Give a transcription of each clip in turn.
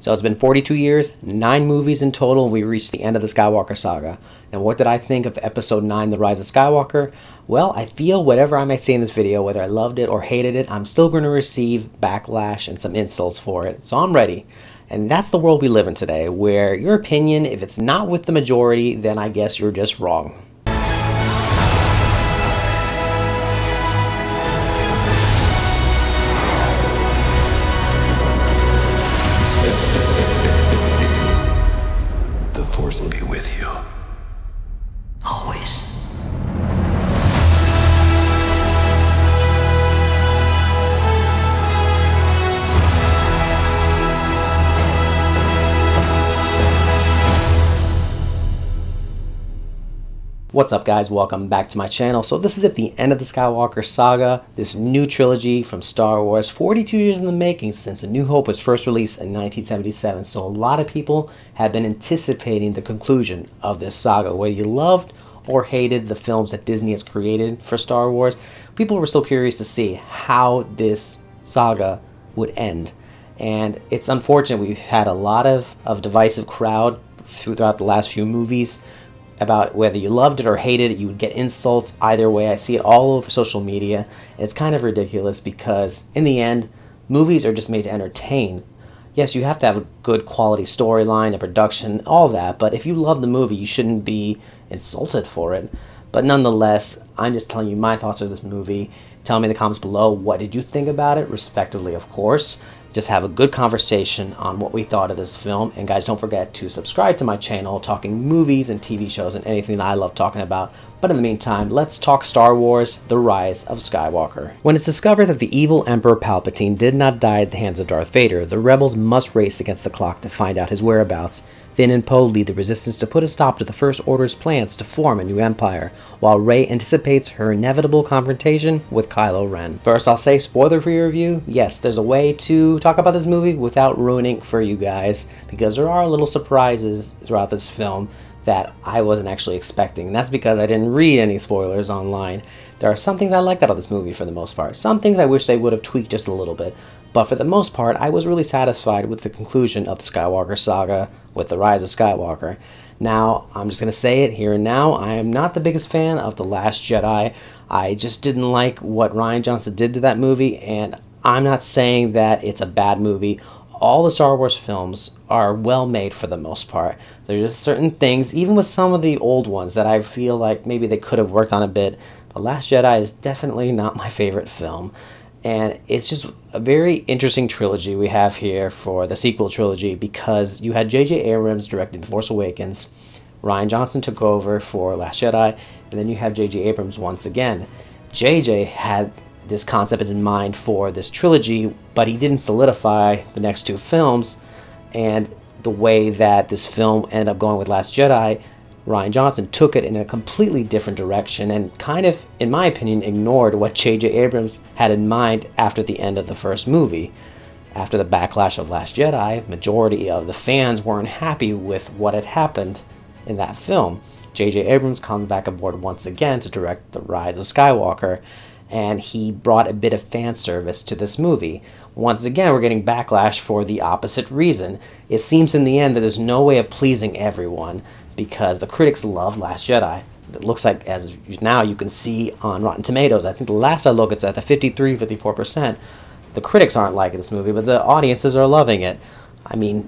So it's been 42 years, 9 movies in total, and we reached the end of the Skywalker Saga. Now what did I think of Episode 9, The Rise of Skywalker? Well, I feel whatever I might say in this video, whether I loved it or hated it, I'm still going to receive backlash and some insults for it. So I'm ready. And that's the world we live in today, where your opinion, if it's not with the majority, then I guess you're just wrong. The Force will be with you. Always. What's up guys, welcome back to my channel. So this is at the end of the Skywalker Saga, this new trilogy from Star Wars, 42 years in the making since A New Hope was first released in 1977. So a lot of people have been anticipating the conclusion of this saga. Whether you loved or hated the films that Disney has created for Star Wars, people were still curious to see how this saga would end. And it's unfortunate we've had a lot of divisive crowd throughout the last few movies about whether you loved it or hated it. You would get insults either way. I see it all over social media. And it's kind of ridiculous because in the end, movies are just made to entertain. Yes, you have to have a good quality storyline, a production, all that, but if you love the movie, you shouldn't be insulted for it. But nonetheless, I'm just telling you my thoughts of this movie. Tell me in the comments below, what did you think about it, respectively, of course. Just have a good conversation on what we thought of this film. And guys, don't forget to subscribe to my channel, talking movies and TV shows and anything that I love talking about. But in the meantime, let's talk Star Wars, The Rise of Skywalker. When it's discovered that the evil Emperor Palpatine did not die at the hands of Darth Vader, the rebels must race against the clock to find out his whereabouts. Finn and Poe lead the resistance to put a stop to the First Order's plans to form a new empire, while Rey anticipates her inevitable confrontation with Kylo Ren. First, I'll say, spoiler-free review, yes, there's a way to talk about this movie without ruining for you guys, because there are little surprises throughout this film that I wasn't actually expecting, and that's because I didn't read any spoilers online. There are some things I liked about this movie for the most part, some things I wish they would have tweaked just a little bit, but for the most part, I was really satisfied with the conclusion of the Skywalker Saga with The Rise of Skywalker. Now, I'm just going to say it here and now, I am not the biggest fan of The Last Jedi. I just didn't like what Rian Johnson did to that movie, and I'm not saying that it's a bad movie. All the Star Wars films are well made for the most part. There's just certain things, even with some of the old ones, that I feel like maybe they could have worked on a bit. The Last Jedi is definitely not my favorite film. And it's just a very interesting trilogy we have here for the sequel trilogy, because you had J.J. Abrams directing The Force Awakens, Rian Johnson took over for Last Jedi, and then you have J.J. Abrams once again. J.J. had this concept in mind for this trilogy, but he didn't solidify the next two films, and the way that this film ended up going with Last Jedi, Rian Johnson took it in a completely different direction and kind of, in my opinion, ignored what J.J. Abrams had in mind after the end of the first movie. After the backlash of Last Jedi, majority of the fans weren't happy with what had happened in that film. J.J. Abrams comes back aboard once again to direct The Rise of Skywalker, and he brought a bit of fan service to this movie. Once again, we're getting backlash for the opposite reason. It seems in the end that there's no way of pleasing everyone, because the critics love Last Jedi. It looks like, as now you can see on Rotten Tomatoes, I think the last I looked, it's at a 53-54%. The critics aren't liking this movie, but the audiences are loving it. I mean,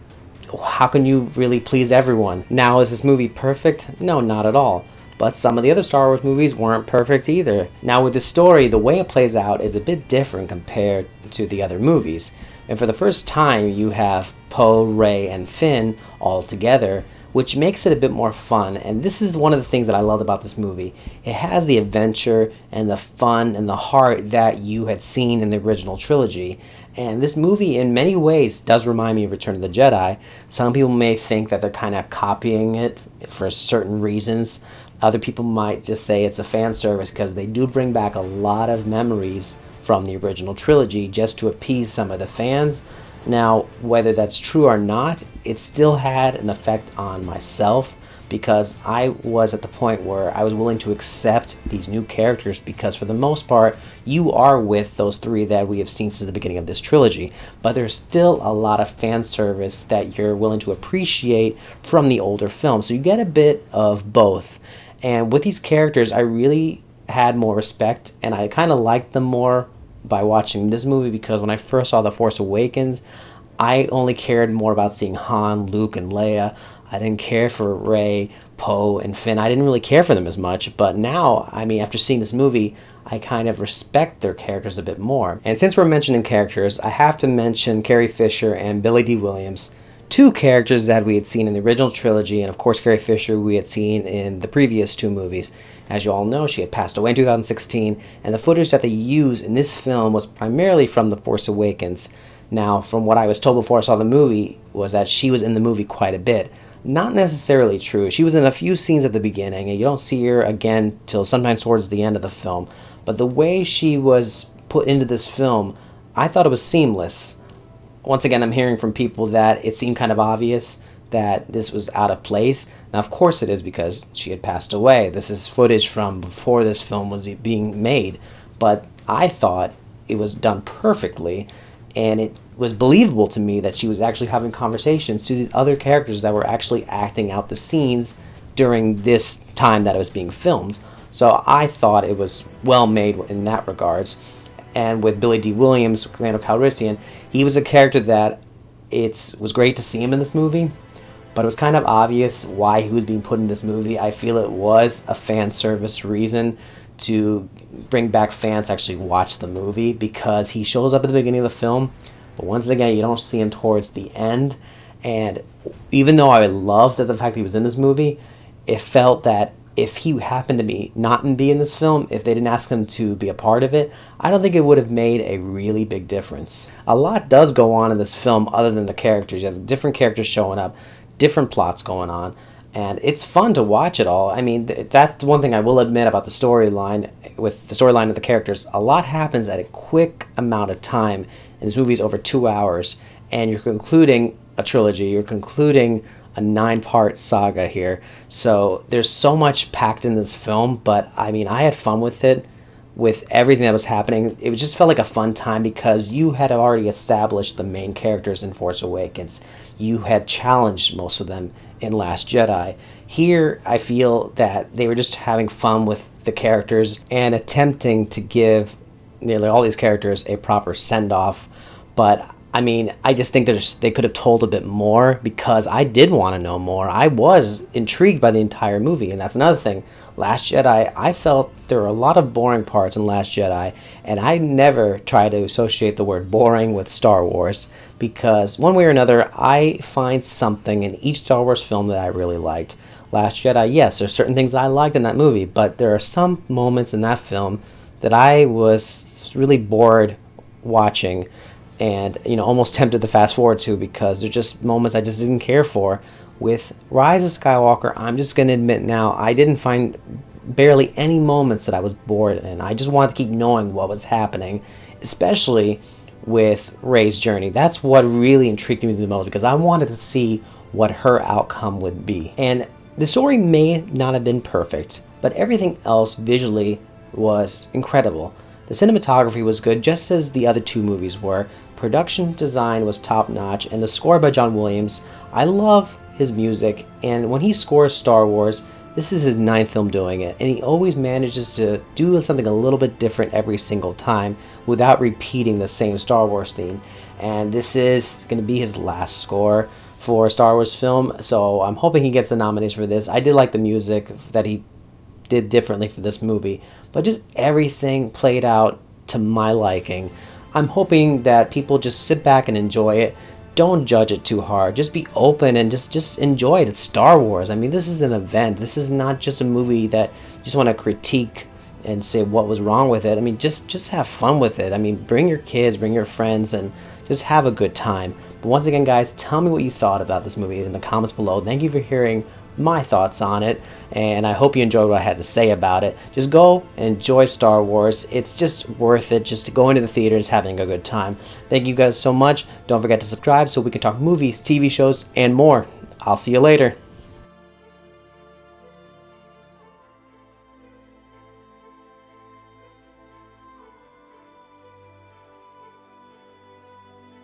how can you really please everyone? Now, is this movie perfect? No, not at all. But some of the other Star Wars movies weren't perfect either. Now with this story, the way it plays out is a bit different compared to the other movies. And for the first time, you have Poe, Rey, and Finn all together, which makes it a bit more fun. And this is one of the things that I loved about this movie. It has the adventure and the fun and the heart that you had seen in the original trilogy. And this movie, in many ways, does remind me of Return of the Jedi. Some people may think that they're kind of copying it for certain reasons. Other people might just say it's a fan service because they do bring back a lot of memories from the original trilogy just to appease some of the fans. Now, whether that's true or not, it still had an effect on myself, because I was at the point where I was willing to accept these new characters, because for the most part you are with those three that we have seen since the beginning of this trilogy, but there's still a lot of fan service that you're willing to appreciate from the older films, so you get a bit of both. And with these characters, I really had more respect, and I kind of liked them more by watching this movie, because when I first saw The Force Awakens, I only cared more about seeing Han, Luke, and Leia. I didn't care for Rey, Poe, and Finn. I didn't really care for them as much, but now, I mean, after seeing this movie, I kind of respect their characters a bit more. And since we're mentioning characters, I have to mention Carrie Fisher and Billy Dee Williams, two characters that we had seen in the original trilogy, and of course Carrie Fisher we had seen in the previous two movies. As you all know, she had passed away in 2016, and the footage that they used in this film was primarily from The Force Awakens. Now, from what I was told before I saw the movie, was that she was in the movie quite a bit. Not necessarily true. She was in a few scenes at the beginning, and you don't see her again till sometimes towards the end of the film. But the way she was put into this film, I thought it was seamless. Once again, I'm hearing from people that it seemed kind of obvious that this was out of place. Now, of course it is, because she had passed away. This is footage from before this film was being made. But I thought it was done perfectly, and it was believable to me that she was actually having conversations to these other characters that were actually acting out the scenes during this time that it was being filmed. So I thought it was well made in that regards. And with Billy Dee Williams, Grano Calrissian, he was a character that it was great to see him in this movie, but it was kind of obvious why he was being put in this movie. I feel it was a fan service reason to bring back fans to actually watch the movie, because he shows up at the beginning of the film, but once again you don't see him towards the end. And even though I loved the fact that he was in this movie, it felt that if he happened to be in this film, if they didn't ask him to be a part of it, I don't think it would have made a really big difference. A lot does go on in this film other than the characters. You have different characters showing up, different plots going on, and it's fun to watch it all. I mean, that's one thing I will admit about the storyline. With the storyline of the characters, a lot happens at a quick amount of time, and this movie is over 2 hours, and you're concluding a trilogy, you're concluding a 9-part saga here. So there's so much packed in this film, but I mean, I had fun with it, with everything that was happening. It just felt like a fun time, because you had already established the main characters in Force Awakens. You had challenged most of them in Last Jedi. Here, I feel that they were just having fun with the characters and attempting to give nearly all these characters a proper send-off. But I mean, I just think they could have told a bit more, because I did want to know more. I was intrigued by the entire movie, and that's another thing. Last Jedi, I felt there were a lot of boring parts in Last Jedi, and I never try to associate the word boring with Star Wars, because one way or another, I find something in each Star Wars film that I really liked. Last Jedi, yes, there's certain things that I liked in that movie, but there are some moments in that film that I was really bored watching, and almost tempted to fast forward to, because they're just moments I just didn't care for. With Rise of Skywalker, I'm just going to admit now, I didn't find barely any moments that I was bored in. I just wanted to keep knowing what was happening, especially with Rey's journey. That's what really intrigued me the most, because I wanted to see what her outcome would be. And the story may not have been perfect, but everything else visually was incredible. The cinematography was good, just as the other two movies were. Production design was top-notch, and the score by John Williams, I love his music, and when he scores Star Wars, this is his 9th film doing it, and he always manages to do something a little bit different every single time without repeating the same Star Wars theme. And this is going to be his last score for a Star Wars film, so I'm hoping he gets the nomination for this. I did like the music that he did differently for this movie, but just everything played out to my liking. I'm hoping that people just sit back and enjoy it. Don't judge it too hard. Just be open and just enjoy it. It's Star Wars. I mean, this is an event. This is not just a movie that you just want to critique and say what was wrong with it. I mean, just have fun with it. I mean, bring your kids, bring your friends, and just have a good time. But once again, guys, tell me what you thought about this movie in the comments below. Thank you for hearing my thoughts on it, and I hope you enjoyed what I had to say about it. Just go and enjoy Star Wars. It's just worth it just to go into the theaters having a good time. Thank you guys so much. Don't forget to subscribe so we can talk movies, TV shows, and more. I'll see you later.